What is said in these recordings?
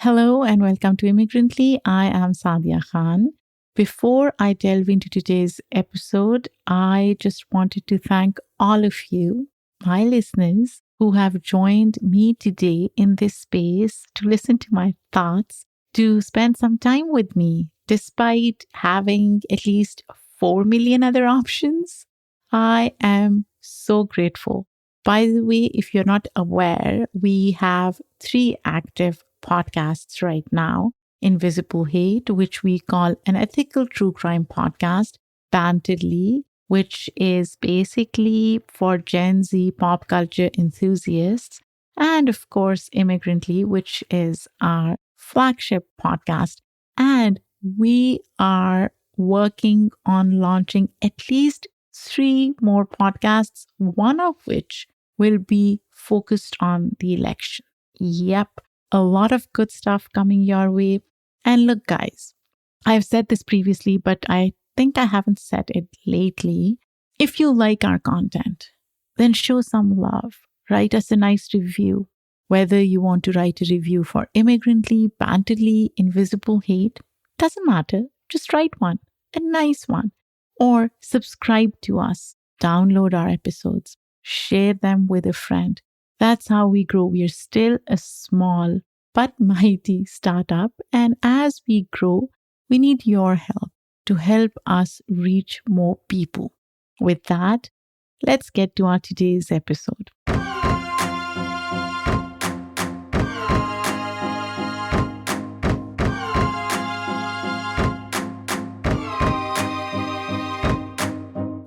Hello and welcome to Immigrantly. I am Sadia Khan. Before I delve into today's episode, I just wanted to thank all of you, my listeners, who have joined me today in this space to listen to my thoughts, to spend some time with me, despite having at least 4 million other options. I am so grateful. By the way, if you're not aware, we have 3 active podcasts right now. Invisible Hate, which we call an ethical true crime podcast, Bantedly, which is basically for Gen Z pop culture enthusiasts, and of course, Immigrantly, which is our flagship podcast. And we are working on launching at least 3 more podcasts, one of which will be focused on the election. Yep, a lot of good stuff coming your way. And look, guys, I've said this previously, but I think I haven't said it lately. If you like our content, then show some love. Write us a nice review. Whether you want to write a review for Immigrantly, Bantedly, Invisible Hate, doesn't matter. Just write one, a nice one. Or subscribe to us, download our episodes, share them with a friend. That's how we grow. We are still a small but mighty startup. And as we grow, we need your help to help us reach more people. With that, let's get to our today's episode.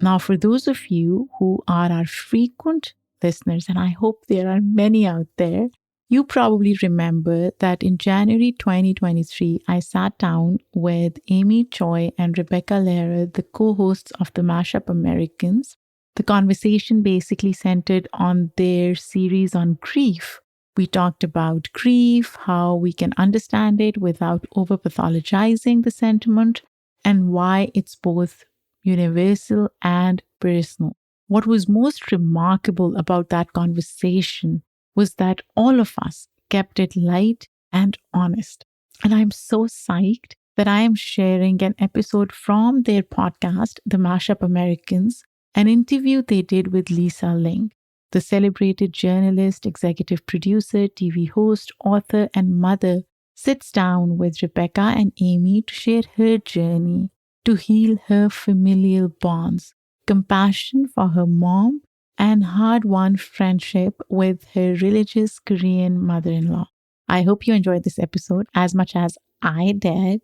Now, for those of you who are our frequent listeners, and I hope there are many out there, you probably remember that in January 2023, I sat down with Amy Choi and Rebecca Lehrer, the co-hosts of the Mashup Americans. The conversation basically centered on their series on grief. We talked about grief, how we can understand it without over-pathologizing the sentiment, and why it's both universal and personal. What was most remarkable about that conversation was that all of us kept it light and honest. And I'm so psyched that I am sharing an episode from their podcast, The Mashup Americans, an interview they did with Lisa Ling, the celebrated journalist, executive producer, TV host, author, and mother, sits down with Rebecca and Amy to share her journey to heal her familial bonds, compassion for her mom, and hard-won friendship with her religious Korean mother-in-law. I hope you enjoyed this episode as much as I did.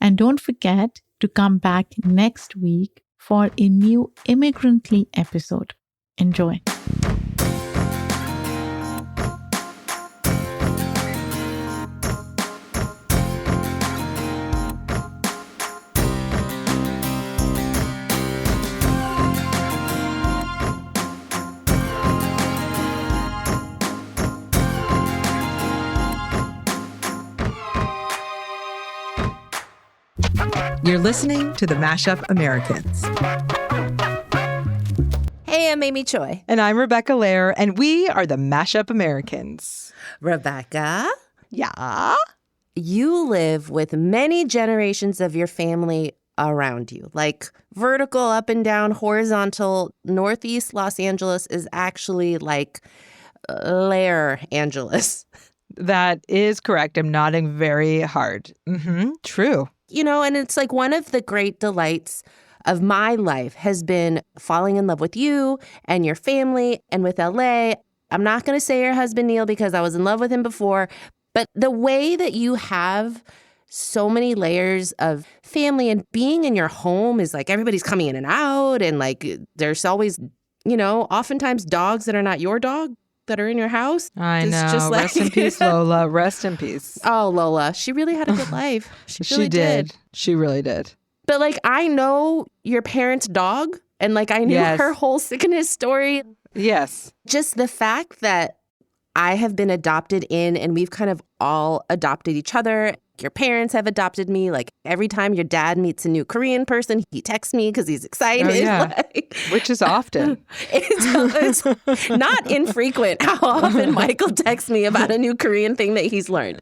And don't forget to come back next week for a new Immigrantly episode. Enjoy. You're listening to the Mashup Americans. Hey, I'm Amy Choi. And I'm Rebecca Lehrer, and we are the Mashup Americans. Rebecca, Yeah? you live with many generations of your family around you. Like vertical, up and down, horizontal. Northeast Los Angeles is actually like Lair Angeles. That is correct. I'm nodding very hard. True. You know, and it's like one of the great delights of my life has been falling in love with you and your family and with LA. I'm not going to say your husband, Neil, because I was in love with him before, but the way that you have so many layers of family and being in your home is like everybody's coming in and out, and like there's always, you know, oftentimes dogs that are not your dog that are in your house. I It's know. just like- Rest in peace, Lola. Rest in peace. Oh, Lola, she really had a good life. She really She did. She really did. But like, I know your parents' dog, and like I knew Yes. her whole sickness story. Yes. Just the fact that I have been adopted in, and we've kind of all adopted each other. Your parents have adopted me. Like every time your dad meets a new Korean person, he texts me because he's excited. Oh, yeah. Like, Which is often. it's not infrequent how often Michael texts me about a new Korean thing that he's learned.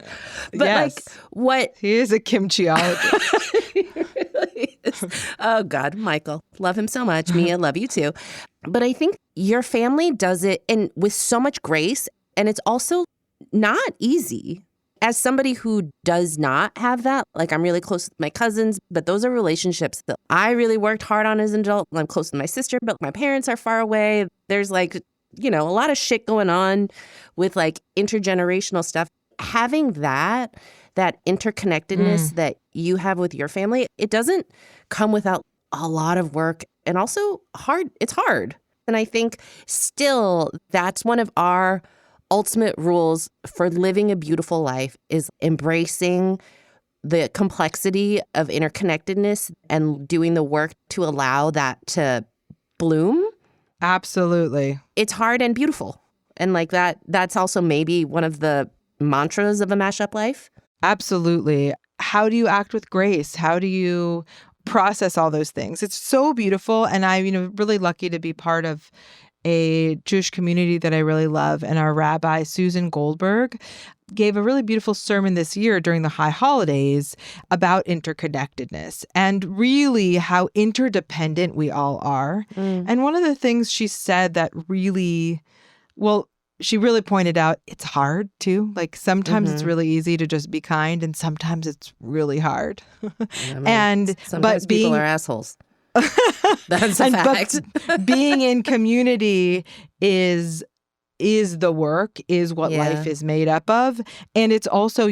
But Yes. like what He is a kimchiologist. he really is. Oh God, Michael. Love him so much. Mia, love you too. But I think your family does it and with so much grace. And it's also not easy. As somebody who does not have that, like I'm really close with my cousins, but those are relationships that I really worked hard on as an adult. I'm close with my sister, but my parents are far away. There's like, a lot of shit going on with like intergenerational stuff. Having that interconnectedness that you have with your family, it doesn't come without a lot of work and also hard. It's hard. And I think still that's one of our ultimate rules for living a beautiful life is embracing the complexity of interconnectedness and doing the work to allow that to bloom. Absolutely. It's hard and beautiful. And like that's also maybe one of the mantras of a mashup life. Absolutely. How do you act with grace? How do you process all those things? It's so beautiful. And I'm, really lucky to be part of a Jewish community that I really love. And our rabbi, Susan Goldberg, gave a really beautiful sermon this year during the high holidays about interconnectedness and really how interdependent we all are. And one of the things she said that she really pointed out it's hard too. Like sometimes it's really easy to just be kind and sometimes it's really hard. Sometimes people are assholes. That's a fact. But being in community is the work, is what life is made up of. And it's also,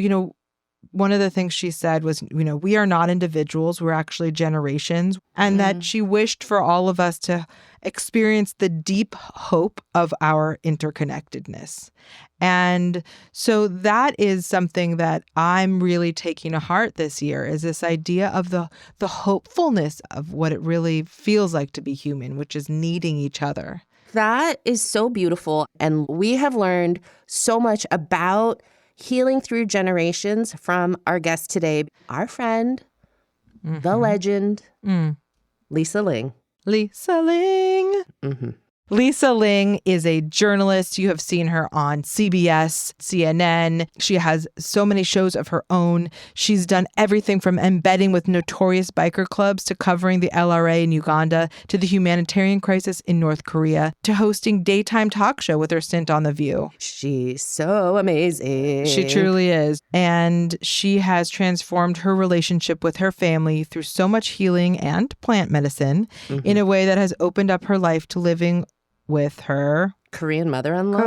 one of the things she said was, we are not individuals, we're actually generations. And that she wished for all of us to experience the deep hope of our interconnectedness. And so that is something that I'm really taking to heart this year, is this idea of the hopefulness of what it really feels like to be human, which is needing each other. That is so beautiful. And we have learned so much about healing through generations from our guest today, our friend, the legend, Lisa Ling. Lisa Ling. Lisa Ling is a journalist. You have seen her on CBS, CNN. She has so many shows of her own. She's done everything from embedding with notorious biker clubs to covering the LRA in Uganda to the humanitarian crisis in North Korea to hosting daytime talk show with her stint on The View. She's so amazing. She truly is. And she has transformed her relationship with her family through so much healing and plant medicine in a way that has opened up her life to living with her Korean mother-in-law,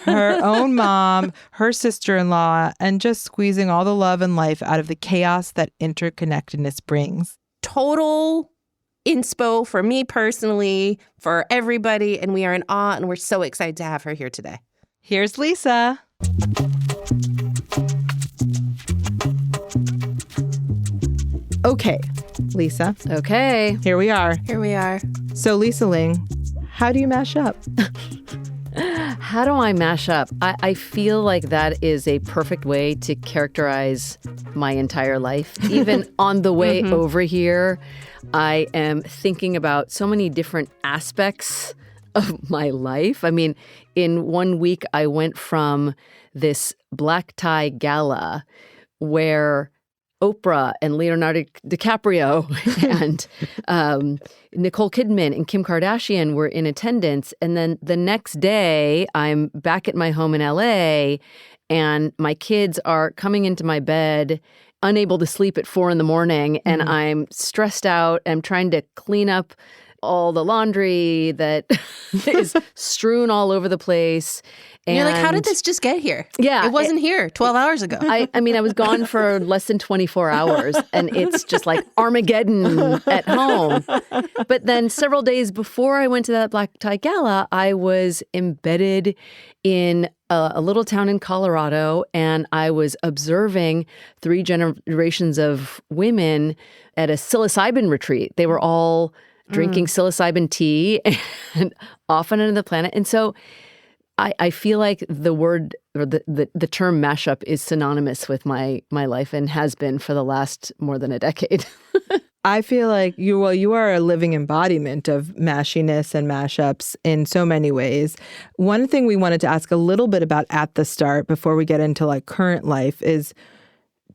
her own mom, her sister-in-law, and just squeezing all the love and life out of the chaos that interconnectedness brings. Total inspo for me personally, for everybody, and we are in awe, and we're so excited to have her here today. Here's Lisa. Okay, Lisa. Okay. Here we are. Here we are. So, Lisa Ling, how do you mash up? How do I mash up? I feel like that is a perfect way to characterize my entire life. Even on the way over here, I am thinking about so many different aspects of my life. I mean, in 1 week, I went from this black tie gala where Oprah and Leonardo DiCaprio and Nicole Kidman and Kim Kardashian were in attendance. And then the next day, I'm back at my home in LA, and my kids are coming into my bed, unable to sleep at 4 a.m, and I'm stressed out. I'm trying to clean up all the laundry that is strewn all over the place. And you're like, how did this just get here? Yeah. It wasn't here 12 hours ago. I mean, I was gone for less than 24 hours, and it's just like Armageddon at home. But then several days before I went to that black tie gala, I was embedded in a little town in Colorado, and I was observing 3 generations of women at a psilocybin retreat. They were all drinking psilocybin tea and off on another planet. And so I feel like the word or the term mashup is synonymous with my life and has been for the last more than a decade. I feel like you are a living embodiment of mashiness and mashups in so many ways. One thing we wanted to ask a little bit about at the start before we get into like current life is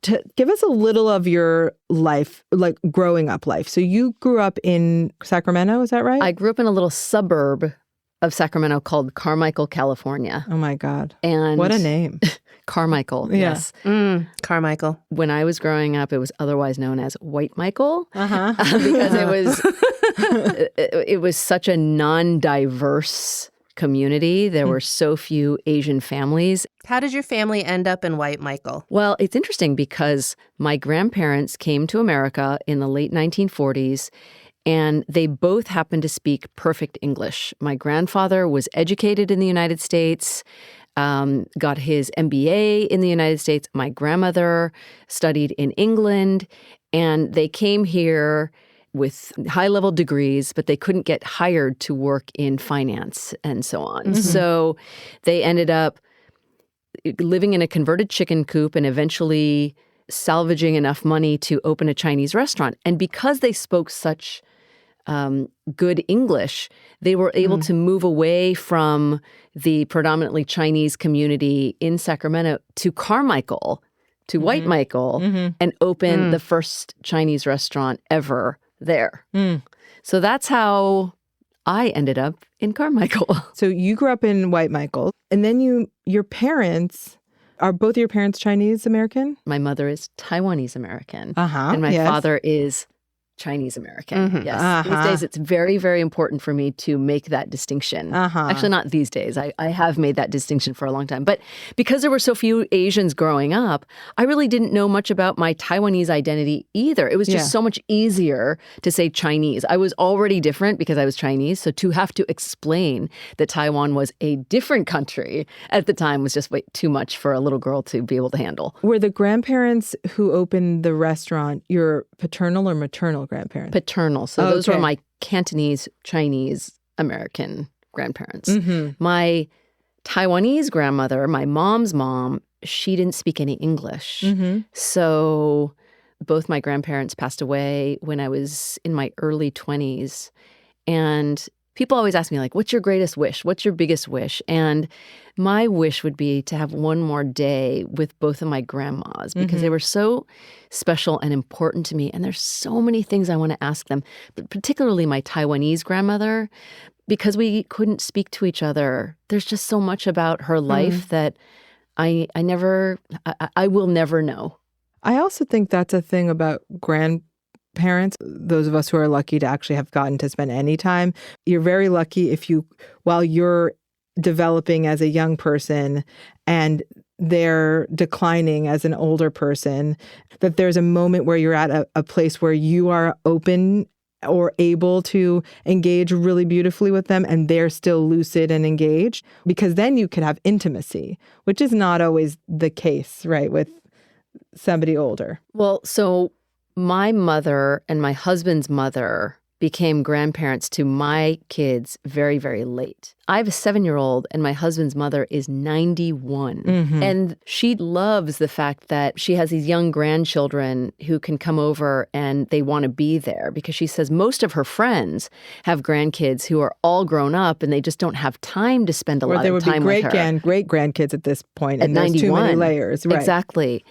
to give us a little of your life, like growing up life. So you grew up in Sacramento, is that right? I grew up in a little suburb of Sacramento called Carmichael, California. Oh my God. And what a name. Carmichael, Yeah. yes. Carmichael. When I was growing up, it was otherwise known as White Michael Uh-huh. because it was such a non-diverse community. There were so few Asian families. How did your family end up in White Michael? Well, it's interesting because my grandparents came to America in the late 1940s, and they both happened to speak perfect English. My grandfather was educated in the United States, got his MBA in the United States. My grandmother studied in England, and they came here with high-level degrees, but they couldn't get hired to work in finance and so on. Mm-hmm. So they ended up living in a converted chicken coop and eventually salvaging enough money to open a Chinese restaurant. And because they spoke such good English, they were able to move away from the predominantly Chinese community in Sacramento to Carmichael, to White Michael, and open the first Chinese restaurant ever there. So that's how I ended up in Carmichael. So you grew up in White Michael, and then your parents, are both your parents Chinese American? My mother is Taiwanese American, and my father is Chinese American. Yes. These days, it's very, very important for me to make that distinction. Actually, not these days. I have made that distinction for a long time. But because there were so few Asians growing up, I really didn't know much about my Taiwanese identity either. It was just so much easier to say Chinese. I was already different because I was Chinese. So to have to explain that Taiwan was a different country at the time was just way too much for a little girl to be able to handle. Were the grandparents who opened the restaurant your paternal or maternal grandparents? Paternal. So those were my Cantonese, Chinese, American grandparents. My Taiwanese grandmother, my mom's mom, she didn't speak any English. So both my grandparents passed away when I was in my early 20s. And people always ask me, like, what's your greatest wish? What's your biggest wish? And my wish would be to have one more day with both of my grandmas because they were so special and important to me. And there's so many things I want to ask them, but particularly my Taiwanese grandmother, because we couldn't speak to each other. There's just so much about her life that I will never know. I also think that's a thing about grandparents, those of us who are lucky to actually have gotten to spend any time. You're very lucky if while you're developing as a young person and they're declining as an older person, that there's a moment where you're at a place where you are open or able to engage really beautifully with them and they're still lucid and engaged, because then you could have intimacy, which is not always the case, right, with somebody older. Well, so my mother and my husband's mother became grandparents to my kids very, very late. I have a 7-year-old and my husband's mother is 91. And she loves the fact that she has these young grandchildren who can come over and they want to be there, because she says most of her friends have grandkids who are all grown up and they just don't have time to spend a lot of time with her. Or there would be great-grandkids at this point, and there's 91. Too many layers. Right. Exactly.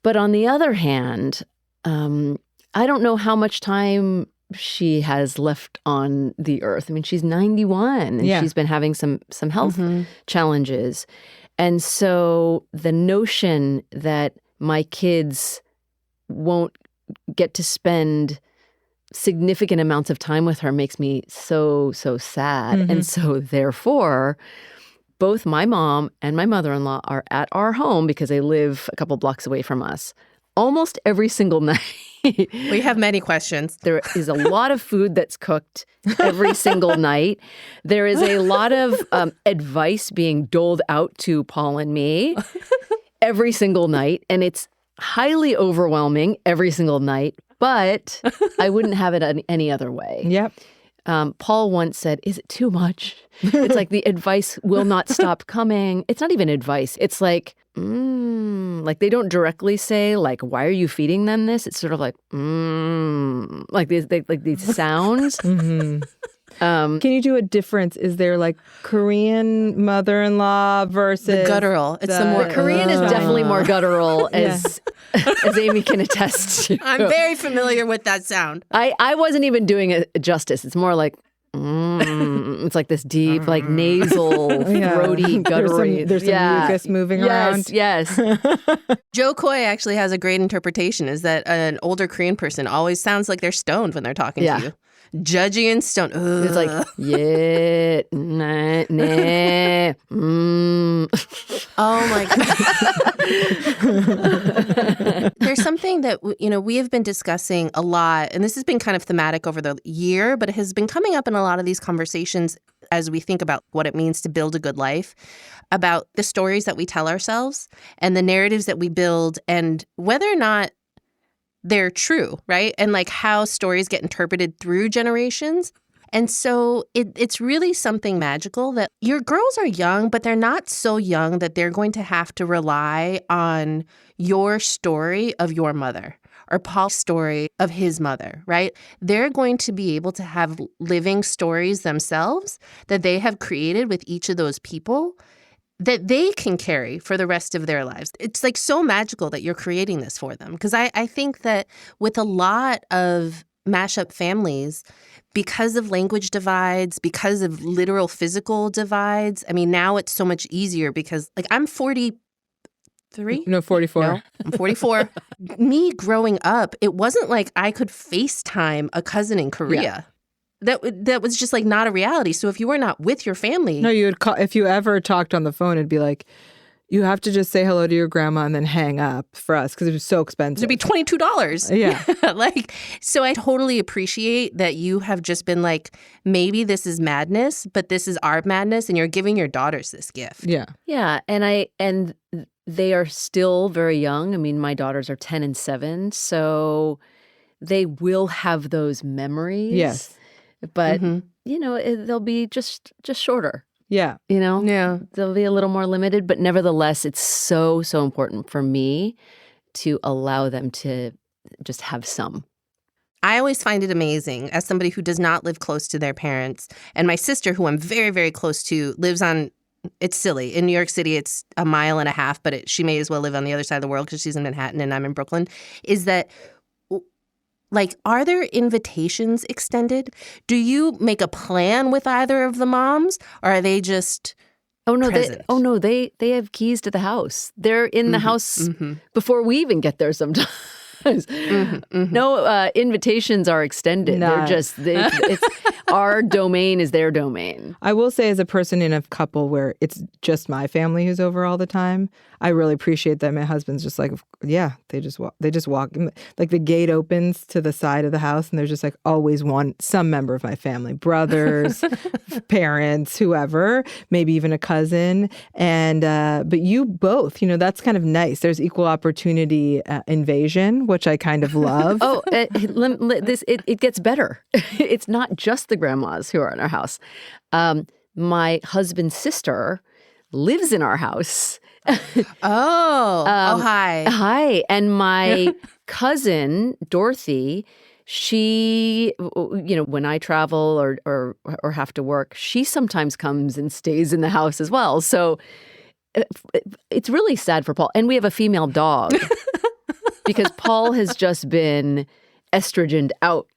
But on the other hand, I don't know how much time she has left on the earth. I mean, she's 91 and she's been having some health challenges. And so the notion that my kids won't get to spend significant amounts of time with her makes me so, so sad. And so therefore, both my mom and my mother-in-law are at our home because they live a couple blocks away from us almost every single night. We have many questions. There is a lot of food that's cooked every single night. There is a lot of advice being doled out to Paul and me every single night. And it's highly overwhelming every single night, but I wouldn't have it any other way. Yep. Paul once said, "Is it too much?" It's like the advice will not stop coming. It's not even advice. It's like, like they don't directly say, like, why are you feeding them this? It's sort of like, like these sounds. Can you do a difference? Is there like Korean mother-in-law versus the guttural? It's the more Korean is definitely more guttural, as Amy can attest to. I'm very familiar with that sound. I wasn't even doing it justice. It's more like, it's like this deep, like nasal, throaty, guttury. There's some mucus moving around. Yes. Joe Coy actually has a great interpretation, is that an older Korean person always sounds like they're stoned when they're talking to you. Judgy and stoned. It's like, yeah, nah, nah, Oh my God. There's something that, we have been discussing a lot, and this has been kind of thematic over the year, but it has been coming up in a lot of these conversations as we think about what it means to build a good life, about the stories that we tell ourselves and the narratives that we build, and whether or not they're true, right? And like how stories get interpreted through generations. And so it's really something magical that your girls are young, but they're not so young that they're going to have to rely on your story of your mother or Paul's story of his mother, right? They're going to be able to have living stories themselves that they have created with each of those people that they can carry for the rest of their lives. It's like so magical that you're creating this for them. Because I think that with a lot of mashup families, because of language divides, because of literal physical divides, I mean, now it's so much easier because, like, I'm 43. No, 44. No, I'm 44. Me growing up, it wasn't like I could FaceTime a cousin in Korea. Yeah. That was just like not a reality. So if you were not with your family. No, you would call, if you ever talked on the phone, it'd be like, you have to just say hello to your grandma and then hang up for us because it was so expensive. It'd be $22. Yeah. So I totally appreciate that you have just been like, maybe this is madness, but this is our madness, and you're giving your daughters this gift. Yeah. Yeah. And they are still very young. I mean, my daughters are 10 and 7, so they will have those memories. Yes. But, they'll be just shorter. Yeah. Yeah. They'll be a little more limited. But nevertheless, it's so, so important for me to allow them to just have some. I always find it amazing as somebody who does not live close to their parents. And my sister, who I'm very, very close to, lives on, it's silly. In New York City, it's a mile and a half, but she may as well live on the other side of the world because she's in Manhattan and I'm in Brooklyn, is that, like, are there invitations extended? Do you make a plan with either of the moms, or are they just present? They have keys to the house. They're in the house before we even get there sometimes. No invitations are extended. No. They're just it's our domain is their domain. I will say, as a person in a couple where it's just my family who's over all the time, I really appreciate that my husband's just like, yeah, they just walk, like the gate opens to the side of the house and there's just like always some member of my family, brothers, parents, whoever, maybe even a cousin. And but you both, that's kind of nice. There's equal opportunity invasion, which I kind of love. It gets better. It's not just the grandmas who are in our house. My husband's sister lives in our house. Hi. Hi. And my cousin, Dorothy, she, when I travel or have to work, she sometimes comes and stays in the house as well. So it's really sad for Paul. And we have a female dog because Paul has just been estrogened out.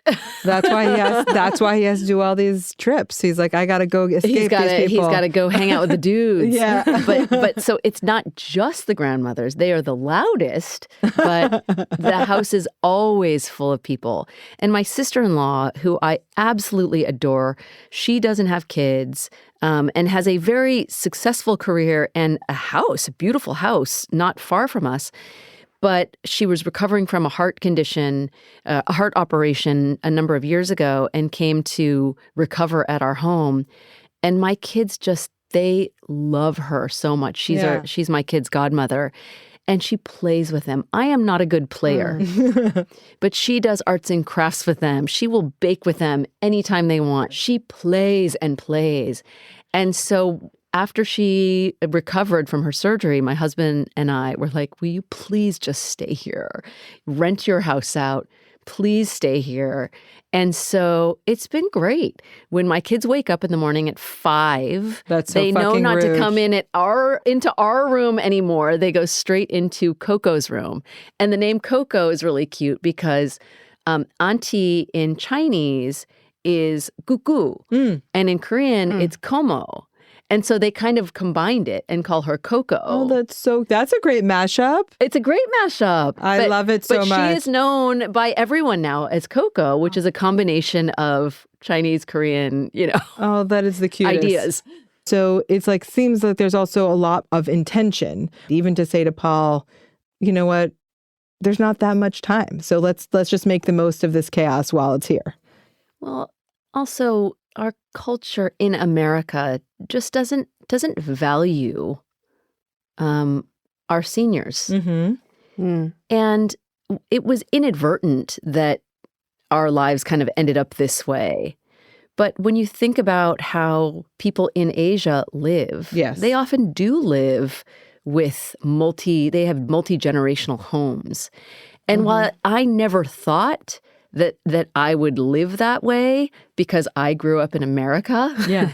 That's why he has to do all these trips. He's like, I gotta go escape these people. He's got to go hang out with the dudes. Yeah. But so it's not just the grandmothers. They are the loudest, but the house is always full of people. And my sister-in-law, who I absolutely adore, she doesn't have kids and has a very successful career and a beautiful house, not far from us. But she was recovering from a heart condition, a heart operation a number of years ago, and came to recover at our home. And my kids they love her so much. She's my kid's godmother. and she plays with them. I am not a good player, but she does arts and crafts with them. She will bake with them anytime they want. She plays and plays. And so after she recovered from her surgery, my husband and I were like, will you please just stay here? Rent your house out. Please stay here. And so it's been great. When my kids wake up in the morning at 5, they know not to come into our room anymore. They go straight into Coco's room. And the name Coco is really cute because auntie in Chinese is gugu. And in Korean, it's komo. And so they kind of combined it and call her Coco. Oh, that's a great mashup. It's a great mashup. I love it so much. But she is known by everyone now as Coco, which is a combination of Chinese, Korean, Oh, that is the cutest. Ideas. So it's like, seems like there's also a lot of intention, even to say to Paul, you know what, there's not that much time. So let's just make the most of this chaos while it's here. Well, also, our culture in America just doesn't value our seniors. And it was inadvertent that our lives kind of ended up this way. But when you think about how people in Asia live, they often do live with they have multi-generational homes. And while I never thought that I would live that way because I grew up in America. Yeah.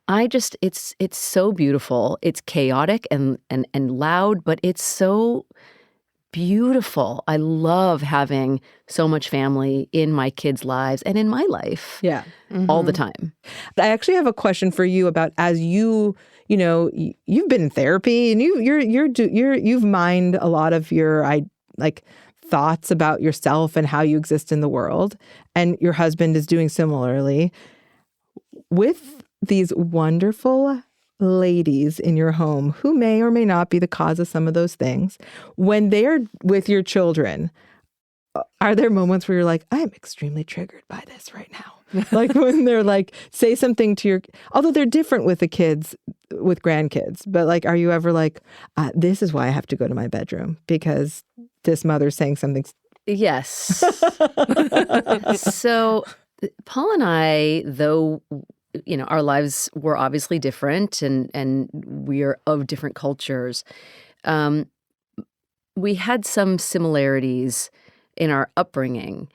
It's so beautiful. It's chaotic and loud, but it's so beautiful. I love having so much family in my kids' lives and in my life. Yeah. All the time. I actually have a question for you about, as you've been in therapy and you've mined a lot of your thoughts about yourself and how you exist in the world, and your husband is doing similarly. With these wonderful ladies in your home who may or may not be the cause of some of those things, when they're with your children, are there moments where you're like, I'm extremely triggered by this right now? Like when they're like, say something to although they're different with the kids, with grandkids, but like, are you ever like, this is why I have to go to my bedroom because this mother's saying something? Yes. So Paul and I, though, our lives were obviously different and we are of different cultures, we had some similarities in our upbringing.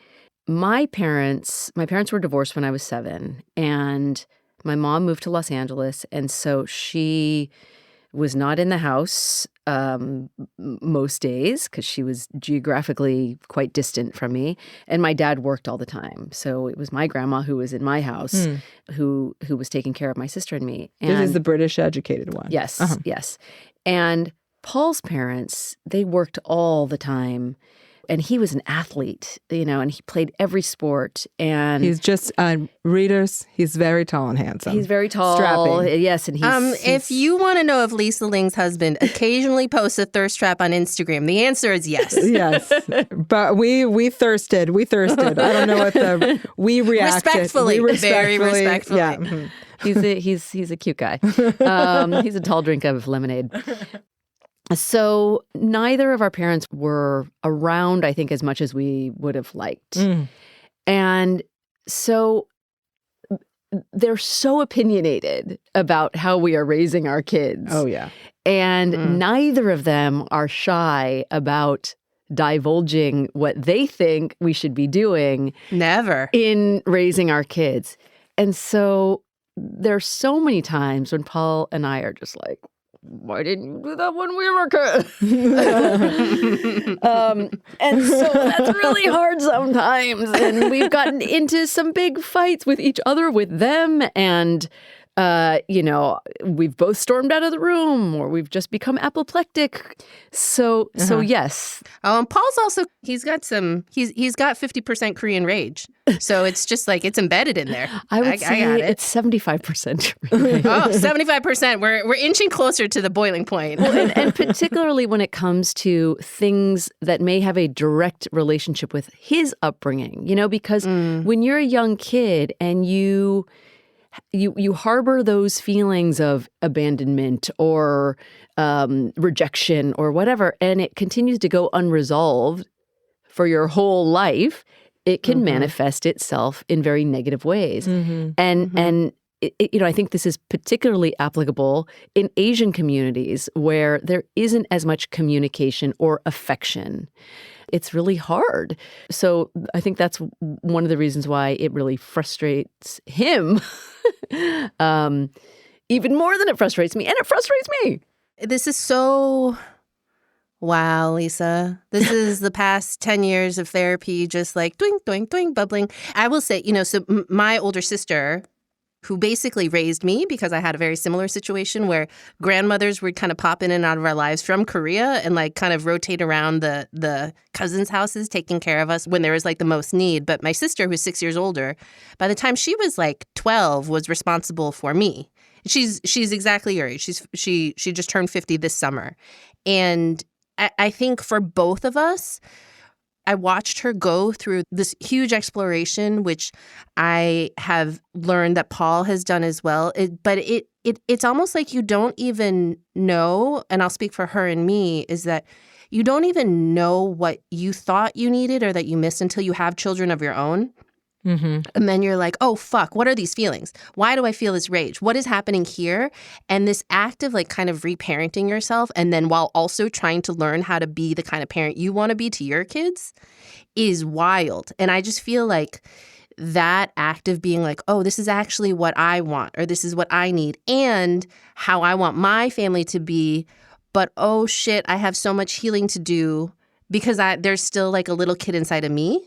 My parents were divorced when I was 7, and my mom moved to Los Angeles, and so she was not in the house most days because she was geographically quite distant from me, and my dad worked all the time. So it was my grandma who was in my house who was taking care of my sister and me. And this is the British educated one. Yes, yes. And Paul's parents, they worked all the time. And he was an athlete, and he played every sport. And he's just, readers, he's very tall and handsome. He's very tall. Strapping. Yes, and he's... If you want to know if Lisa Ling's husband occasionally posts a thirst trap on Instagram, the answer is yes. Yes. But we thirsted. I don't know what we reacted. Respectfully. Very respectfully. Yeah. Mm-hmm. He's a cute guy. He's a tall drink of lemonade. So neither of our parents were around, I think, as much as we would have liked. And so they're so opinionated about how we are raising our kids. Oh, yeah. And neither of them are shy about divulging what they think we should be doing. Never. In raising our kids. And so there's so many times when Paul and I are just like, why didn't you do that when we were kids? And so that's really hard sometimes. And we've gotten into some big fights with each other, with them. And, we've both stormed out of the room, or we've just become apoplectic. So yes. Oh, and Paul's also, he's got 50% Korean rage. So it's just like, it's embedded in there. I would say it's 75%. Right? Oh, 75%. We're inching closer to the boiling point. Well, and particularly when it comes to things that may have a direct relationship with his upbringing, because when you're a young kid and you you harbor those feelings of abandonment or rejection or whatever, and it continues to go unresolved for your whole life, it can manifest itself in very negative ways. And I think this is particularly applicable in Asian communities where there isn't as much communication or affection. It's really hard. So I think that's one of the reasons why it really frustrates him even more than it frustrates me. And it frustrates me. This is so... Wow, Lisa. This is the past 10 years of therapy, just like doing, doing, doing, bubbling. I will say, so my older sister, who basically raised me because I had a very similar situation where grandmothers would kind of pop in and out of our lives from Korea and like kind of rotate around the cousins' houses taking care of us when there was like the most need. But my sister, who's 6 years older, by the time she was like 12, was responsible for me. She's exactly your age. She just turned 50 this summer. And I think for both of us, I watched her go through this huge exploration, which I have learned that Paul has done as well. But it's almost like you don't even know, and I'll speak for her and me, is that you don't even know what you thought you needed or that you missed until you have children of your own. And then you're like, oh, fuck, what are these feelings? Why do I feel this rage? What is happening here? And this act of like kind of reparenting yourself and then while also trying to learn how to be the kind of parent you want to be to your kids is wild. And I just feel like that act of being like, oh, this is actually what I want or this is what I need and how I want my family to be. But oh, shit, I have so much healing to do because there's still like a little kid inside of me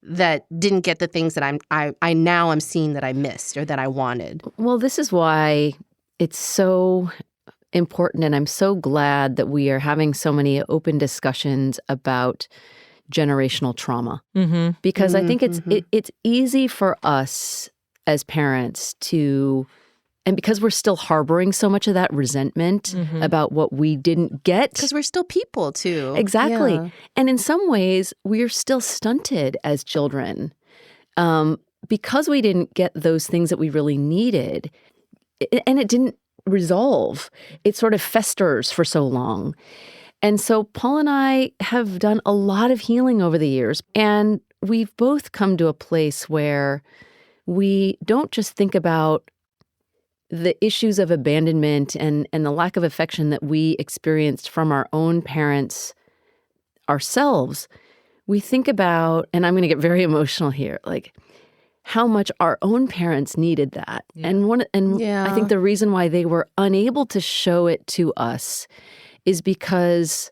that didn't get the things that I'm seeing that I missed or that I wanted. Well, this is why it's so important, and I'm so glad that we are having so many open discussions about generational trauma. Because I think it's easy for us as parents to, and because we're still harboring so much of that resentment about what we didn't get. Because we're still people, too. Exactly. Yeah. And in some ways, we're still stunted as children because we didn't get those things that we really needed. And it didn't resolve. It sort of festers for so long. And so Paul and I have done a lot of healing over the years. And we've both come to a place where we don't just think about the issues of abandonment and the lack of affection that we experienced from our own parents ourselves. We think about, and I'm going to get very emotional here, like how much our own parents needed that. Yeah. And I think the reason why they were unable to show it to us is because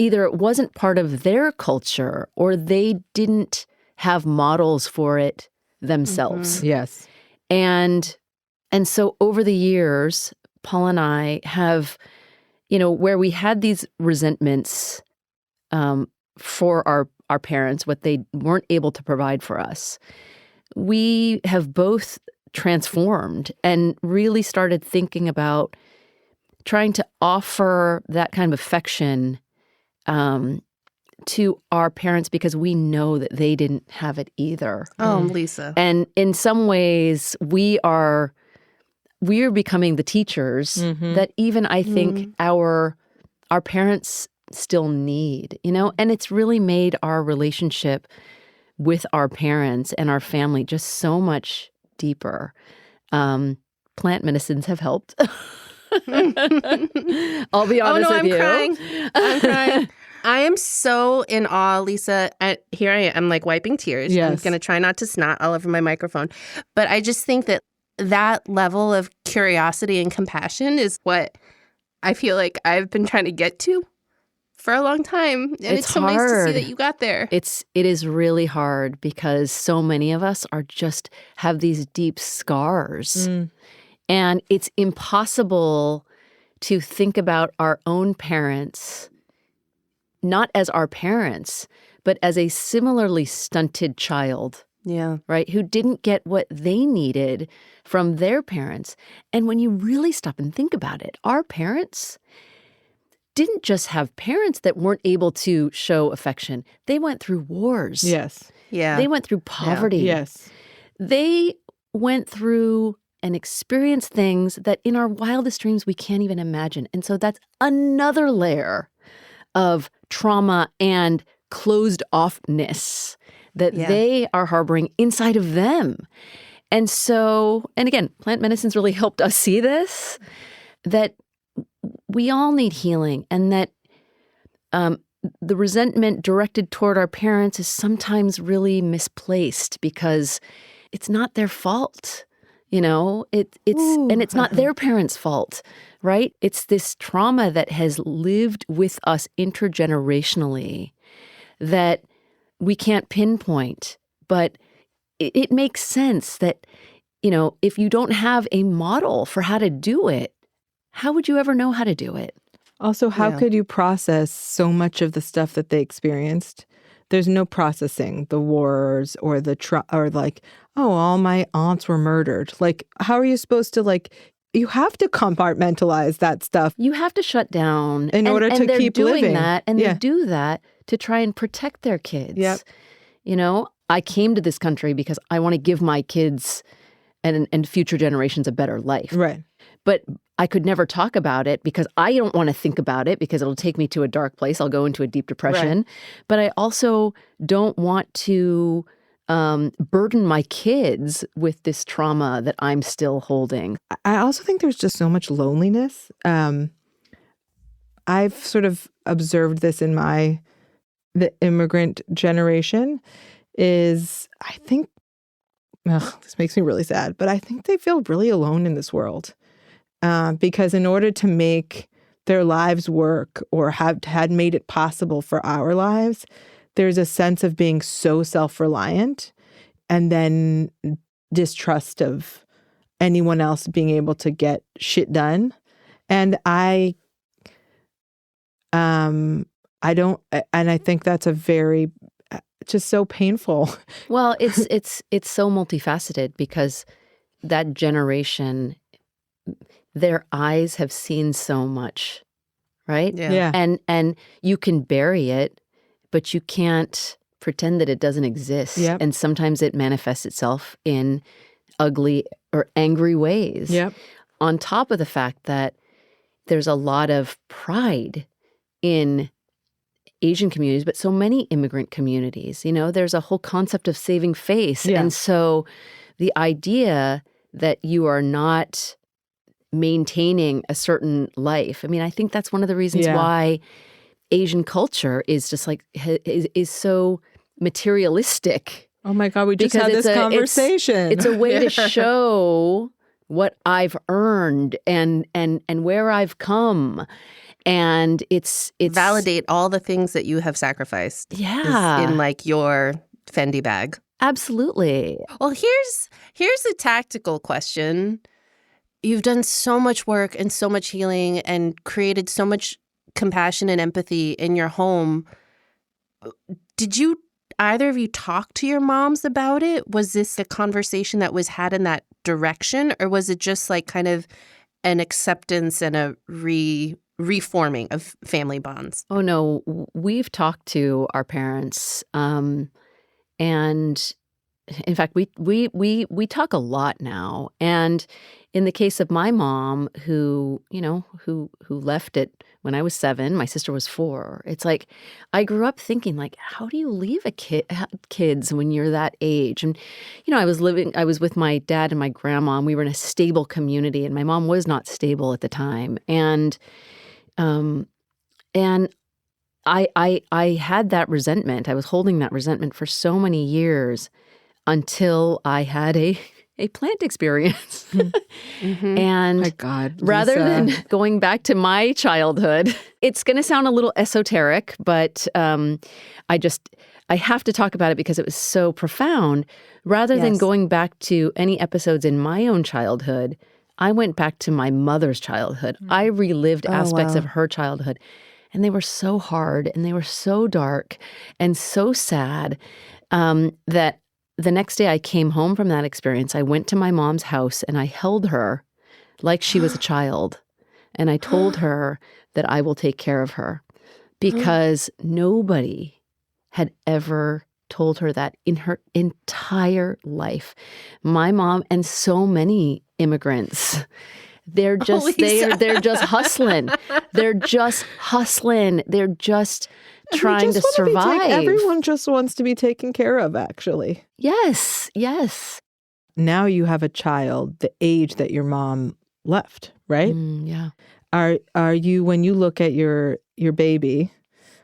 either it wasn't part of their culture or they didn't have models for it themselves. Yes. And so over the years, Paul and I have, where we had these resentments for our parents, what they weren't able to provide for us, we have both transformed and really started thinking about trying to offer that kind of affection to our parents because we know that they didn't have it either. Oh, Lisa. And in some ways, we're becoming the teachers that even I think our parents still need, and it's really made our relationship with our parents and our family just so much deeper. Plant medicines have helped. I'll be honest with you. I'm crying. I am so in awe, Lisa. Here I am, like wiping tears. Yes. I'm going to try not to snot all over my microphone. But I just think that level of curiosity and compassion is what I feel like I've been trying to get to for a long time. And it's so hard. Nice to see that you got there. It is really hard because so many of us have these deep scars. And it's impossible to think about our own parents not as our parents, but as a similarly stunted child. Yeah. Right? Who didn't get what they needed from their parents. And when you really stop and think about it, our parents didn't just have parents that weren't able to show affection. They went through wars. Yes. Yeah. They went through poverty. Yeah. Yes. They went through and experienced things that in our wildest dreams we can't even imagine. And so that's another layer of trauma and closed offness that they are harboring inside of them. And so, and again, plant medicine's really helped us see this, that we all need healing, and that the resentment directed toward our parents is sometimes really misplaced because it's not their fault. It's not their parents' fault, right? It's this trauma that has lived with us intergenerationally that we can't pinpoint. But it makes sense that, if you don't have a model for how to do it, how would you ever know how to do it? Also, how could you process so much of the stuff that they experienced? There's no processing the wars or all my aunts were murdered. Like, how are you supposed to, you have to compartmentalize that stuff. You have to shut down in order to keep living. They do that to try and protect their kids. Yep. I came to this country because I want to give my kids and future generations a better life. Right. But I could never talk about it because I don't want to think about it because it'll take me to a dark place. I'll go into a deep depression. Right. But I also don't want to burden my kids with this trauma that I'm still holding. I also think there's just so much loneliness. I've sort of observed this in the immigrant generation is, I think, this makes me really sad, but I think they feel really alone in this world. Because in order to make their lives work or had made it possible for our lives, there's a sense of being so self-reliant and then distrust of anyone else being able to get shit done. And I think that's a very, just so painful. Well, it's so multifaceted because that generation, their eyes have seen so much, right? Yeah. And you can bury it, but you can't pretend that it doesn't exist. Yep. And sometimes it manifests itself in ugly or angry ways. Yep. On top of the fact that there's a lot of pride in Asian communities, but so many immigrant communities. There's a whole concept of saving face. Yeah. And so the idea that you are not maintaining a certain life. I think that's one of the reasons why Asian culture is just is so materialistic. Oh my God, we just had this conversation. It's a way to show what I've earned and where I've come. And it's validate all the things that you have sacrificed. Yeah. In your Fendi bag. Absolutely. Well, here's a tactical question. You've done so much work and so much healing and created so much compassion and empathy in your home. Did either of you talk to your moms about it? Was this a conversation that was had in that direction? Or was it just kind of an acceptance and a reforming of family bonds? Oh, no. We've talked to our parents. And in fact, we talk a lot now. And in the case of my mom, who left it when I was 7, my sister was 4. It's I grew up thinking how do you leave kids when you're that age? And I was with my dad and my grandma, and we were in a stable community, and my mom was not stable at the time. And I had that resentment. I was holding that resentment for so many years until I had a plant experience. Mm-hmm. And my God, Lisa. Rather than going back to my childhood, it's going to sound a little esoteric, but I have to talk about it because it was so profound. Rather than going back to any episodes in my own childhood, I went back to my mother's childhood. I relived aspects of her childhood. And they were so hard and they were so dark and so sad that the next day I came home from that experience. I went to my mom's house and I held her like she was a child. And I told her that I will take care of her because nobody had ever told her that in her entire life. My mom and so many immigrants, they're just they're just hustling. They're just hustling. They're just trying to survive. Everyone just wants to be taken care of, actually. Yes, yes. Now you have a child the age that your mom left, right? Yeah. Are you, when you look at your baby,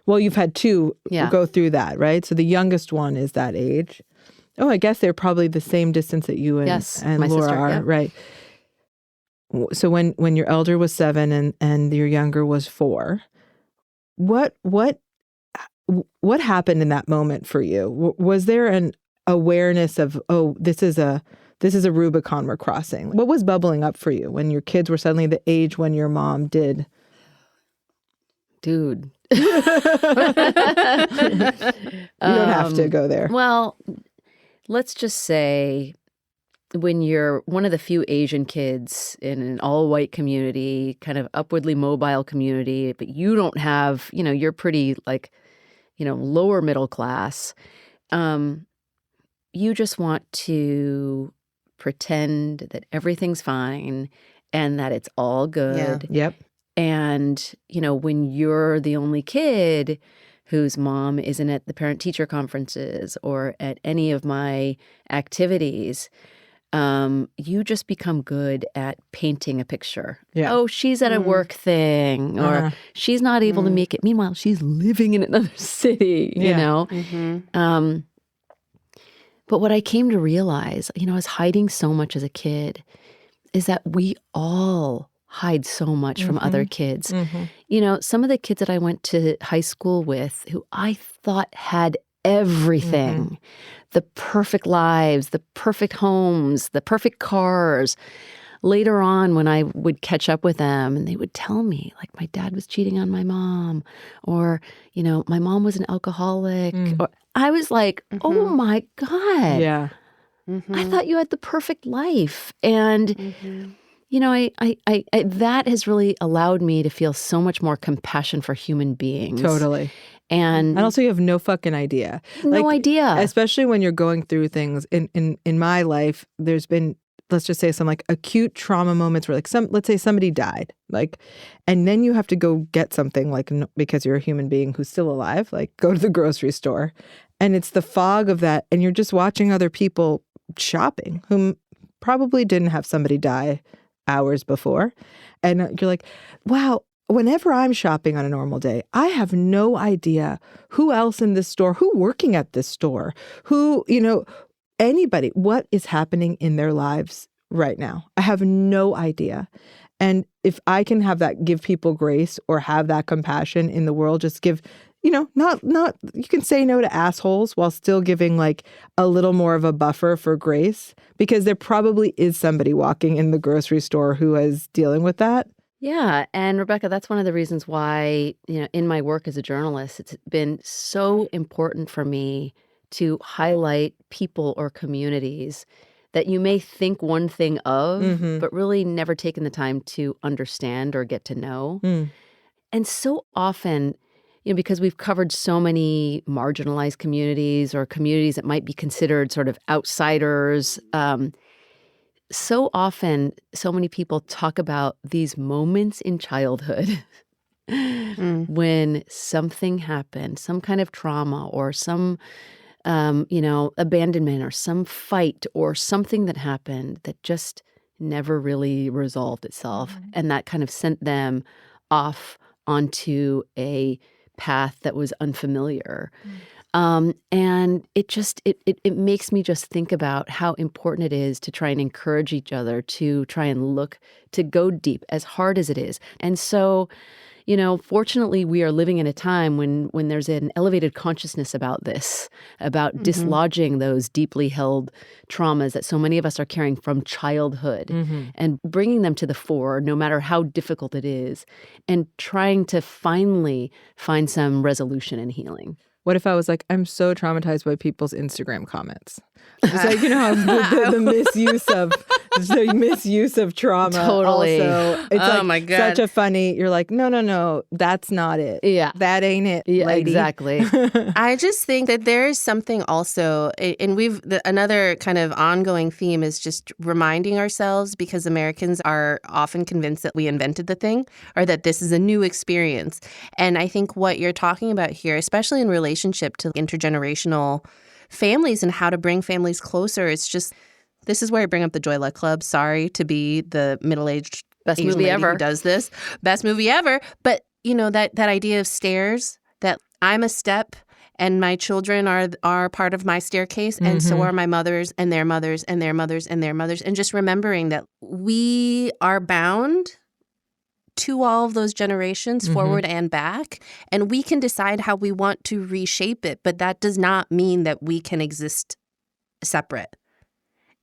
well, you've had two go through that, right? So the youngest one is that age. Oh, I guess they're probably the same distance that you and my Laura sister, are, right? So when your elder was 7 and your younger was 4, what happened in that moment for you? Was there an awareness of, oh, this is a Rubicon we're crossing? What was bubbling up for you when your kids were suddenly the age when your mom did? Dude. You don't have to go there. Well, let's just say when you're one of the few Asian kids in an all-white community, kind of upwardly mobile community, but you don't have, you're pretty lower middle class. You just want to pretend that everything's fine and that it's all good. Yeah. Yep. And, when you're the only kid whose mom isn't at the parent-teacher conferences or at any of my activities, you just become good at painting a picture. Yeah. Oh, she's at a work thing, or she's not able to make it. Meanwhile, she's living in another city, you know? Mm-hmm. But what I came to realize, I was hiding so much as a kid, is that we all hide so much from other kids. Mm-hmm. Some of the kids that I went to high school with who I thought had everything, the perfect lives, the perfect homes, the perfect cars. Later on, when I would catch up with them and they would tell me, like, my dad was cheating on my mom, or, my mom was an alcoholic, or I was like, oh my God. Yeah. I thought you had the perfect life. And I that has really allowed me to feel so much more compassion for human beings. Totally. And also you have no fucking idea. No idea. Especially when you're going through things. In my life, there's been, let's just say, some acute trauma moments where let's say somebody died, and then you have to go get something, because you're a human being who's still alive, go to the grocery store. And it's the fog of that. And you're just watching other people shopping whom probably didn't have somebody die hours before. And you're like, wow, whenever I'm shopping on a normal day, I have no idea who else in this store, who working at this store, who, anybody, what is happening in their lives right now. I have no idea. And if I can have that, give people grace or have that compassion in the world, just give, not, you can say no to assholes while still giving a little more of a buffer for grace, because there probably is somebody walking in the grocery store who is dealing with that. Yeah. And Rebecca, that's one of the reasons why, in my work as a journalist, it's been so important for me to highlight people or communities that you may think one thing of, but really never taken the time to understand or get to know. And so often, because we've covered so many marginalized communities or communities that might be considered sort of outsiders, so often, so many people talk about these moments in childhood when something happened, some kind of trauma or some, abandonment or some fight or something that happened that just never really resolved itself. And that kind of sent them off onto a path that was unfamiliar. And it makes me just think about how important it is to try and encourage each other to try and look, to go deep, as hard as it is. And so, fortunately, we are living in a time when there's an elevated consciousness about this, about dislodging those deeply held traumas that so many of us are carrying from childhood and bringing them to the fore, no matter how difficult it is, and trying to finally find some resolution and healing. What if I was like, I'm so traumatized by people's Instagram comments? Just how the misuse of the misuse of trauma. Totally. Also, it's Oh like my God. such a funny. You're like, no, that's not it. Yeah. That ain't it. Yeah, lady. exactly. I just think that there is something also, and another kind of ongoing theme is just reminding ourselves, because Americans are often convinced that we invented the thing or that this is a new experience. And I think what you're talking about here, especially in relationship to intergenerational families and how to bring families closer, it's just, this is where I bring up the Joy Luck Club. Sorry to be the middle-aged Best Asian movie lady ever. who does this. Best movie ever. But, that idea of stairs, that I'm a step and my children are part of my staircase, and so are my mothers and their mothers and their mothers and their mothers. And just remembering that we are bound to all of those generations, forward and back, and we can decide how we want to reshape it, but that does not mean that we can exist separate.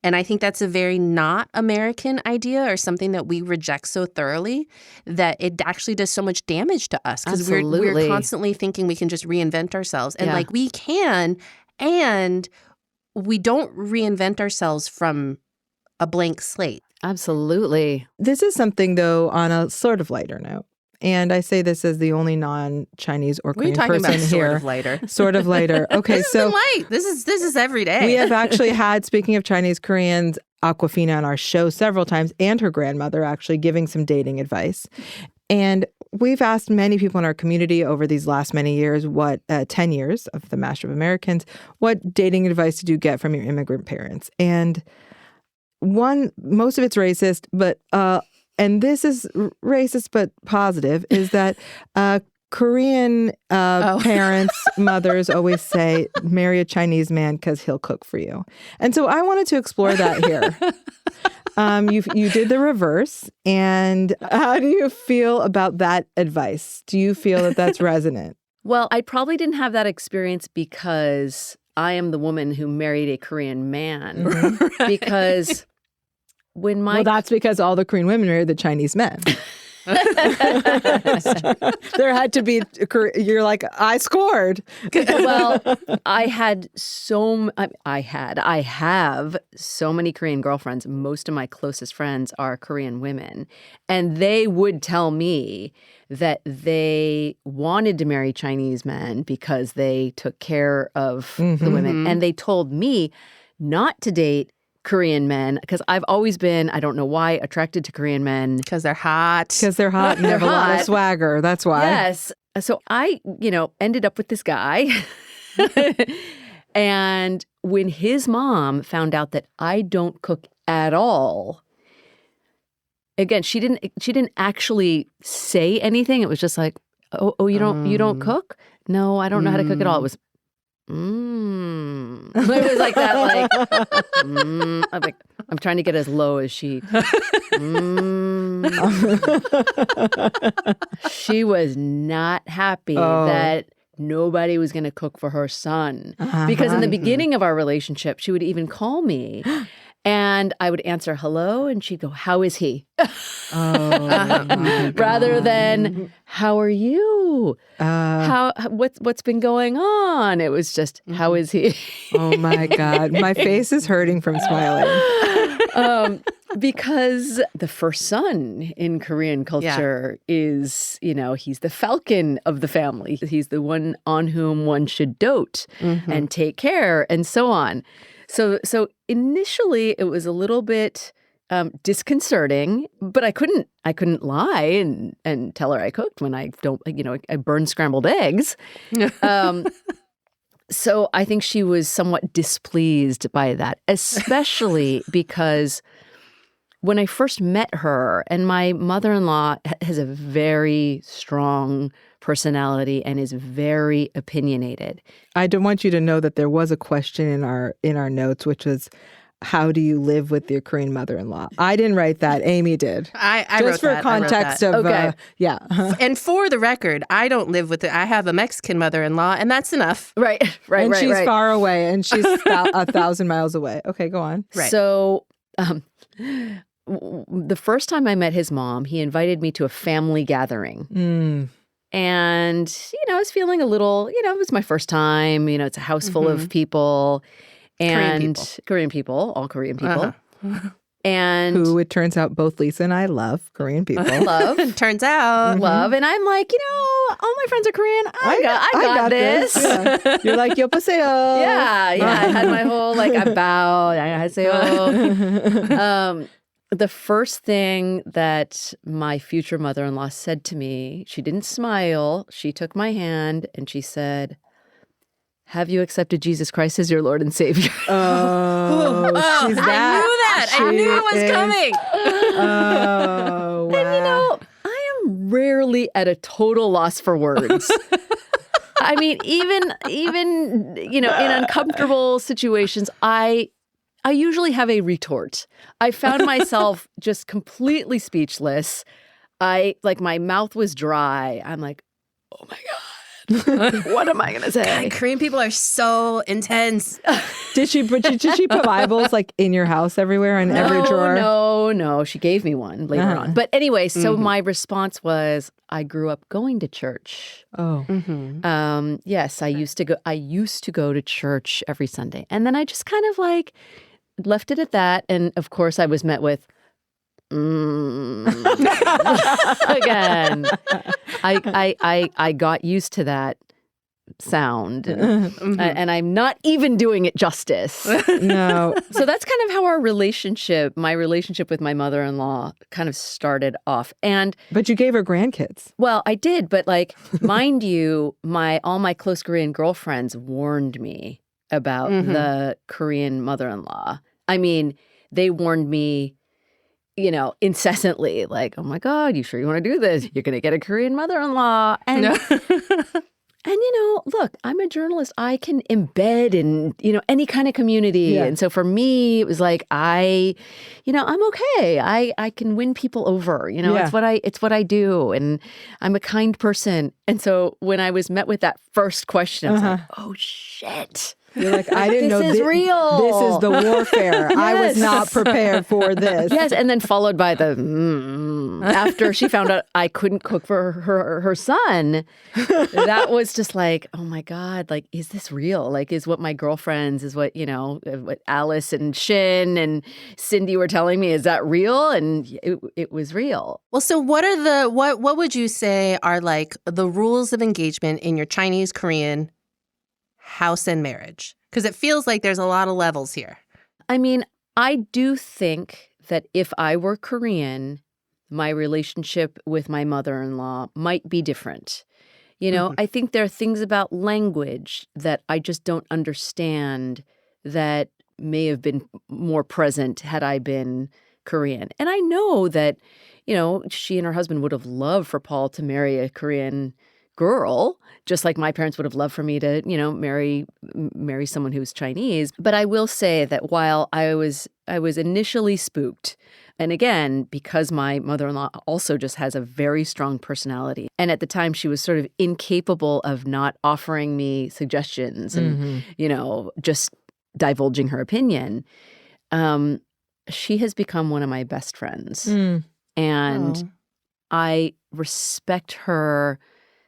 And I think that's a very not American idea, or something that we reject so thoroughly that it actually does so much damage to us, because we're constantly thinking we can just reinvent ourselves. And like we can, and we don't reinvent ourselves from a blank slate. Absolutely. This is something, though, on a sort of lighter note. And I say this as the only non-Chinese or Korean person about, here. Sort of lighter. Sort of lighter. Okay, This so is light. This is every day. we have actually had, speaking of Chinese Koreans, Awkwafina on our show several times, and her grandmother actually giving some dating advice. And we've asked many people in our community over these last many years, 10 years of the Mash of Americans, what dating advice did you get from your immigrant parents? And most of it's racist, but and this is racist but positive, is that Korean parents, mothers always say, marry a Chinese man because he'll cook for you. And so I wanted to explore that here. You did the reverse. And how do you feel about that advice? Do you feel that that's resonant? Well, I probably didn't have that experience because I am the woman who married a Korean man. Right. Because when Well, that's because all the Korean women married the Chinese men. There had to be, you're like, I scored. Well, I have so many Korean girlfriends. Most of my closest friends are Korean women. And they would tell me that they wanted to marry Chinese men because they took care of the women. And they told me not to date Korean men, because I've always been, I don't know why, attracted to Korean men. Because they're hot. Because they're hot and they have a lot of swagger. That's why. Yes. So I, ended up with this guy. And when his mom found out that I don't cook at all, again, she didn't actually say anything. It was just like, oh, you don't cook? No, I don't know how to cook at all. It was, It was like that, I'm trying to get as low as she. She was not happy that nobody was going to cook for her son. Because in the beginning of our relationship, she would even call me. And I would answer hello, and she'd go, "How is he?" Rather than, "How are you? What's been going on?" It was just, "How is he?" Oh my God, my face is hurting from smiling. Because the first son in Korean culture is, he's the falcon of the family. He's the one on whom one should dote and take care, and so on. So initially it was a little bit disconcerting, but I couldn't lie and tell her I cooked when I don't, I burned scrambled eggs. So I think she was somewhat displeased by that, especially because when I first met her, and my mother-in-law has a very strong personality and is very opinionated. I don't want you to know that there was a question in our notes, which was, how do you live with your Korean mother-in-law? I didn't write that. Amy did. I just wrote for that. context of okay. Yeah. And for the record, I don't live with it. I have a Mexican mother-in-law, and that's enough. Right. And she's far away, and she's 1,000 miles away. Okay, go on. Right. So the first time I met his mom, he invited me to a family gathering. And, I was feeling a little, it was my first time. It's a house full of people. And Korean people, all Korean people. And who it turns out both Lisa and I love Korean people. love. Turns out. Love. And I'm like, all my friends are Korean. I got this. Yeah. You're like, 여보세요. Yeah. I had my whole about, 안녕하세요. The first thing that my future mother-in-law said to me, she didn't smile. She took my hand and she said, have you accepted Jesus Christ as your Lord and Savior? Oh, she's that. I knew that. I knew it was coming. Oh, wow. And I am rarely at a total loss for words. I mean, even in uncomfortable situations, I usually have a retort. I found myself just completely speechless. My mouth was dry. I'm like, oh my God. What am I going to say? God, Korean people are so intense. Did she put Bibles in your house everywhere in every drawer? No. She gave me one later on. But anyway, so my response was, I grew up going to church. Oh. Mm-hmm. Yes, I used to go to church every Sunday. And then I just kind of left it at that. And of course I was met with, again. I got used to that sound, and I'm not even doing it justice. No. So that's kind of how my relationship with my mother-in-law kind of started off. But you gave her grandkids. Well, I did, but mind you, all my close Korean girlfriends warned me about the Korean mother-in-law. I mean, they warned me, incessantly, oh my God, you sure you want to do this? You're going to get a Korean mother-in-law. And, and look, I'm a journalist. I can embed in, any kind of community. Yeah. And so for me, it was I'm okay. I can win people over. It's what I do. And I'm a kind person. And so when I was met with that first question, I was like, oh, shit. You're like, I didn't know this is real. This is the warfare. Yes. I was not prepared for this. Yes, and then followed by the after she found out I couldn't cook for her son. That was just oh my God, is this real? Is what my girlfriends, is what Alice and Shin and Cindy were telling me, is that real? And it was real. Well, so what are what would you say are the rules of engagement in your Chinese Korean house and marriage? Because it feels like there's a lot of levels here. I mean, I do think that if I were Korean, my relationship with my mother-in-law might be different. I think there are things about language that I just don't understand that may have been more present had I been Korean. And I know that, she and her husband would have loved for Paul to marry a Korean girl, just like my parents would have loved for me to, marry someone who's Chinese. But I will say that while I was initially spooked, and again, because my mother-in-law also just has a very strong personality, and at the time she was sort of incapable of not offering me suggestions and, just divulging her opinion, she has become one of my best friends. And I respect her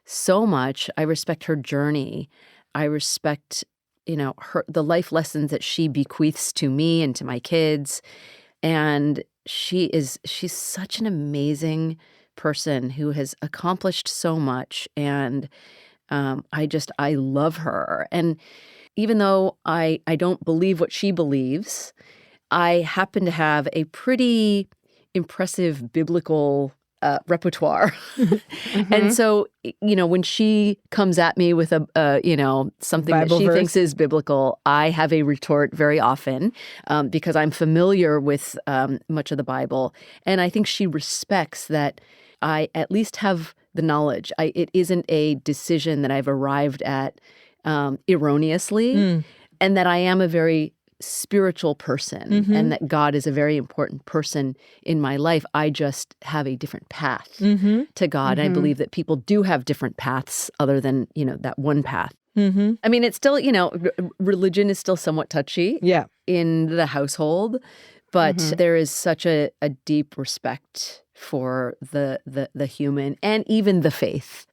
so much. I respect her journey. I respect, the life lessons that she bequeaths to me and to my kids. And she's such an amazing person who has accomplished so much. And I love her. And even though I don't believe what she believes, I happen to have a pretty impressive biblical repertoire. And so, when she comes at me with something Bible that she verse. thinks is biblical, I have a retort very often because I'm familiar with much of the Bible. And I think she respects that I at least have the knowledge. It isn't a decision that I've arrived at erroneously, and that I am a very spiritual person and that God is a very important person in my life. I just have a different path to God. And I believe that people do have different paths other than, that one path. I mean, it's still, religion is still somewhat touchy in the household, but there is such a deep respect for the human and even the faith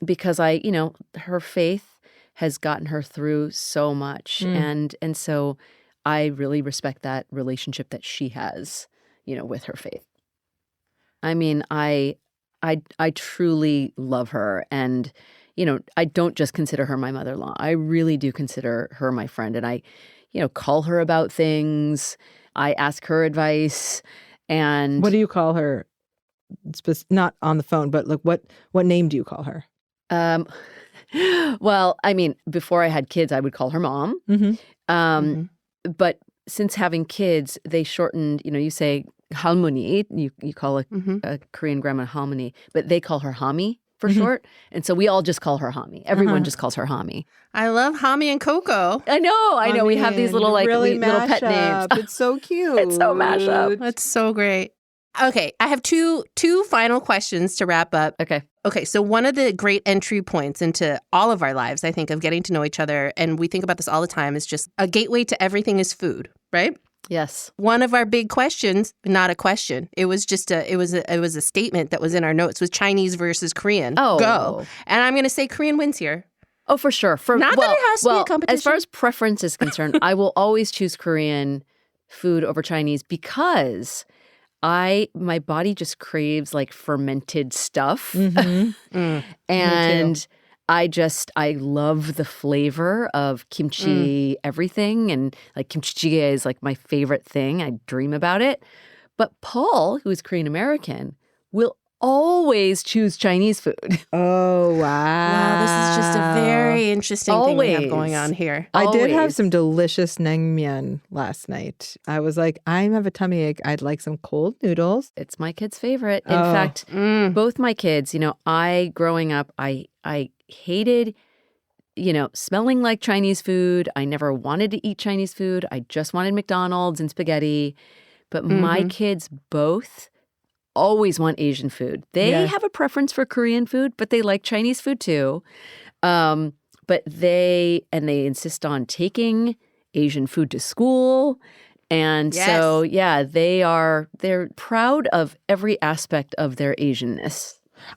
because her faith has gotten her through so much. And so I really respect that relationship that she has with her faith. I mean, I truly love her, and I don't just consider her my mother-in-law. I really do consider her my friend, and I call her about things. I ask her advice. And what do you call her? Not on the phone, but like what name do you call her? Well, I mean, before I had kids, I would call her mom. Mm-hmm. But since having kids, they shortened, you say halmoni, you call a Korean grandma halmoni, but they call her Hami for short. And so we all just call her Hami. Everyone just calls her Hami. I love Hami and Coco. I know. We have these little really little pet names. It's so cute. It's so mashup. That's so great. Okay, I have two final questions to wrap up. Okay, so one of the great entry points into all of our lives, I think, of getting to know each other, and we think about this all the time, is just a gateway to everything is food, right? Yes. One of our big questions, not a question, it was just it was a statement that was in our notes, was Chinese versus Korean. Oh. Go. And I'm going to say Korean wins here. Oh, for sure. Not that it has to be a competition. As far as preference is concerned, I will always choose Korean food over Chinese because my body just craves like fermented stuff. And I love the flavor of kimchi everything, and like kimchi jjigae is like my favorite thing. I dream about it. But Paul, who is Korean American, will always choose Chinese food. Oh, wow. Wow, this is just a very interesting thing we have going on here. I did have some delicious naengmyeon last night. I was like, I have a tummy ache. I'd like some cold noodles. It's my kid's favorite. In fact, both my kids, growing up, I hated, smelling like Chinese food. I never wanted to eat Chinese food. I just wanted McDonald's and spaghetti. But my kids both always want Asian food. They have a preference for Korean food, but they like Chinese food too. But they insist on taking Asian food to school. And so, they're proud of every aspect of their Asianness.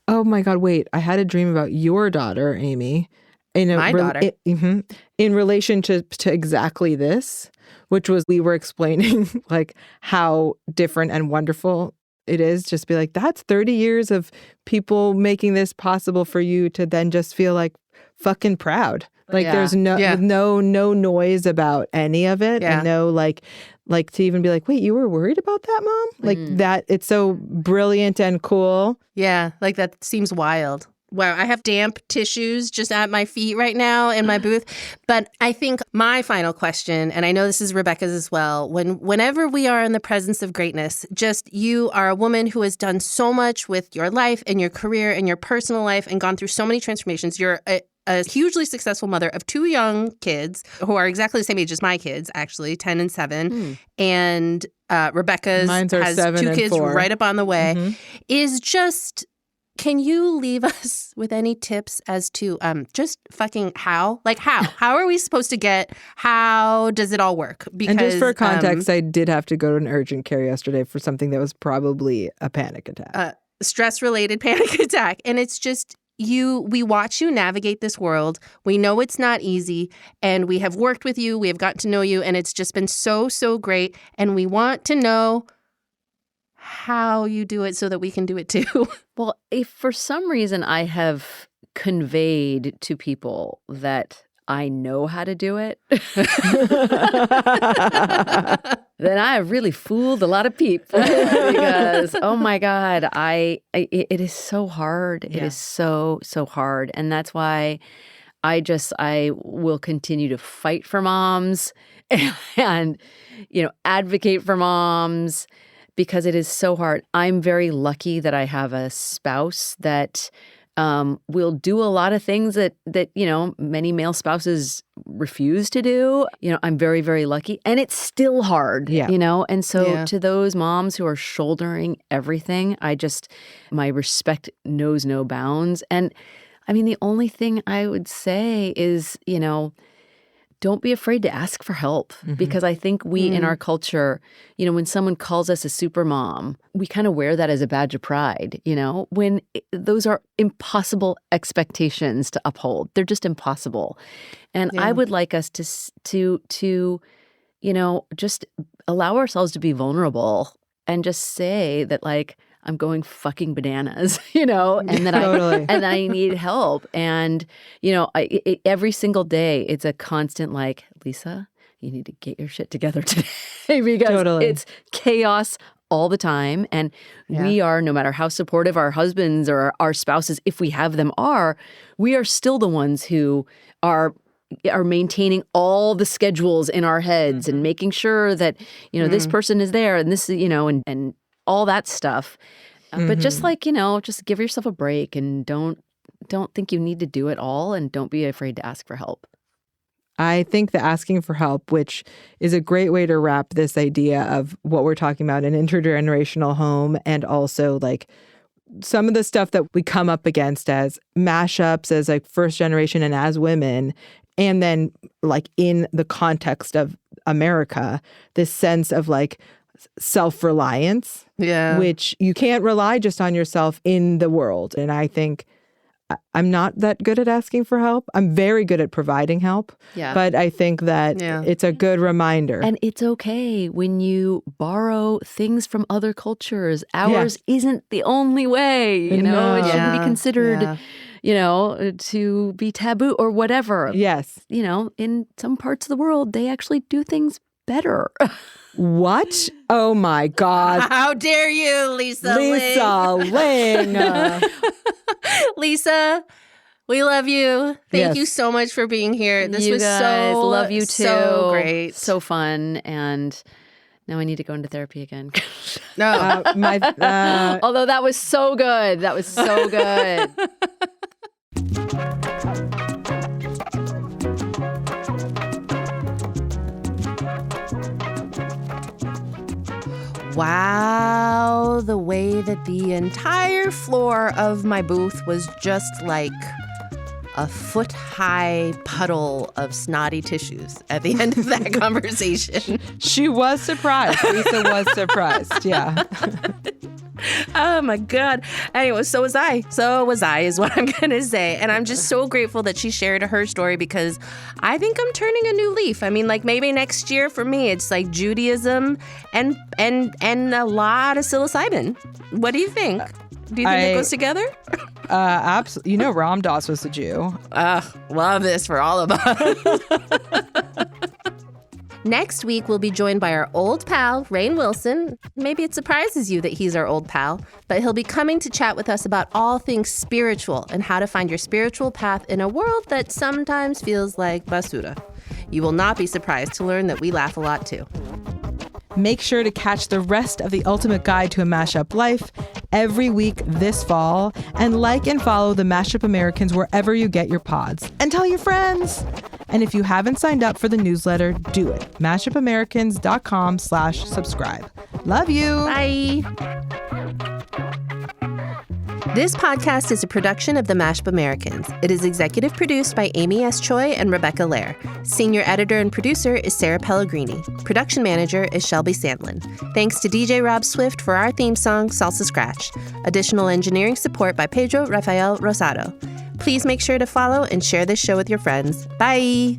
Oh my God, wait. I had a dream about your daughter, Amy. My daughter. In relation to exactly this, which was we were explaining like how different and wonderful it is. Just be like, that's 30 years of people making this possible for you to then just feel like fucking proud. Like there's no noise about any of it. And no like to even be like, wait, you were worried about that, Mom? Like that, it's so brilliant and cool. Yeah, like that seems wild. Wow, I have damp tissues just at my feet right now in my booth. But I think my final question, and I know this is Rebecca's as well, whenever we are in the presence of greatness, just you are a woman who has done so much with your life and your career and your personal life and gone through so many transformations. You're a hugely successful mother of two young kids who are exactly the same age as my kids, actually, 10 and 7. And Rebecca's has 2 kids 4. Right up on the way. Is just... Can you leave us with any tips as to just fucking how? Like how? How are we supposed to how does it all work? Because, and just for context, I did have to go to an urgent care yesterday for something that was probably a panic attack. Stress-related panic attack. And it's just we watch you navigate this world. We know it's not easy. And we have worked with you. We have gotten to know you. And it's just been so, so great. And we want to know how you do it so that we can do it too. Well, if for some reason I have conveyed to people that I know how to do it, then I have really fooled a lot of people because, oh my God, it is so hard. It is so, so hard. And that's why I will continue to fight for moms and, advocate for moms. Because it is so hard. I'm very lucky that I have a spouse that will do a lot of things that many male spouses refuse to do. I'm very, very lucky. And it's still hard, And so to those moms who are shouldering everything, my respect knows no bounds. And I mean, the only thing I would say is, don't be afraid to ask for help because I think we in our culture, when someone calls us a super mom, we kind of wear that as a badge of pride, when those are impossible expectations to uphold. They're just impossible. And I would like us to just allow ourselves to be vulnerable and just say that like I'm going fucking bananas, and that Totally. and that I need help. And every single day it's a constant like, Lisa, you need to get your shit together today because Totally. it's chaos all the time. And we are, no matter how supportive our husbands or our spouses, if we have them, we are still the ones who are maintaining all the schedules in our heads and making sure that, this person is there and this, and all that stuff. But just like, just give yourself a break and don't think you need to do it all, and don't be afraid to ask for help. I think the asking for help, which is a great way to wrap this idea of what we're talking about, an intergenerational home, and also like some of the stuff that we come up against as mashups, as like first generation and as women, and then like in the context of America, this sense of like self-reliance, which you can't rely just on yourself in the world. And I think I'm not that good at asking for help. I'm very good at providing help. Yeah. But I think that it's a good reminder. And it's okay when you borrow things from other cultures. Ours isn't the only way, No. It shouldn't be considered, to be taboo or whatever. Yes. In some parts of the world, they actually do things better. What? Oh my God. How dare you, Lisa Ling. Lisa, we love you. Thank you so much for being here. This you was guys, so love you too. So great. So fun. And now I need to go into therapy again. No. Although that was so good. That was so good. Wow, the way that the entire floor of my booth was just like a foot-high puddle of snotty tissues at the end of that conversation. She was surprised. Lisa was surprised. Yeah. Oh my God. Anyway, so was I. So was I is what I'm going to say. And I'm just so grateful that she shared her story, because I think I'm turning a new leaf. I mean, like maybe next year for me, it's like Judaism and a lot of psilocybin. What do you think? Do you think it goes together? Absolutely. Ram Dass was a Jew. Love this for all of us. Next week, we'll be joined by our old pal, Rainn Wilson. Maybe it surprises you that he's our old pal, but he'll be coming to chat with us about all things spiritual and how to find your spiritual path in a world that sometimes feels like basura. You will not be surprised to learn that we laugh a lot too. Make sure to catch the rest of the Ultimate Guide to a Mashup Life every week this fall, and like and follow the Mashup Americans wherever you get your pods. And tell your friends! And if you haven't signed up for the newsletter, do it. mashupamericans.com/subscribe. Love you! Bye! This podcast is a production of the Mashup Americans. It is executive produced by Amy S. Choi and Rebecca Lair. Senior editor and producer is Sarah Pellegrini. Production manager is Shelby Sandlin. Thanks to DJ Rob Swift for our theme song, Salsa Scratch. Additional engineering support by Pedro Rafael Rosado. Please make sure to follow and share this show with your friends. Bye!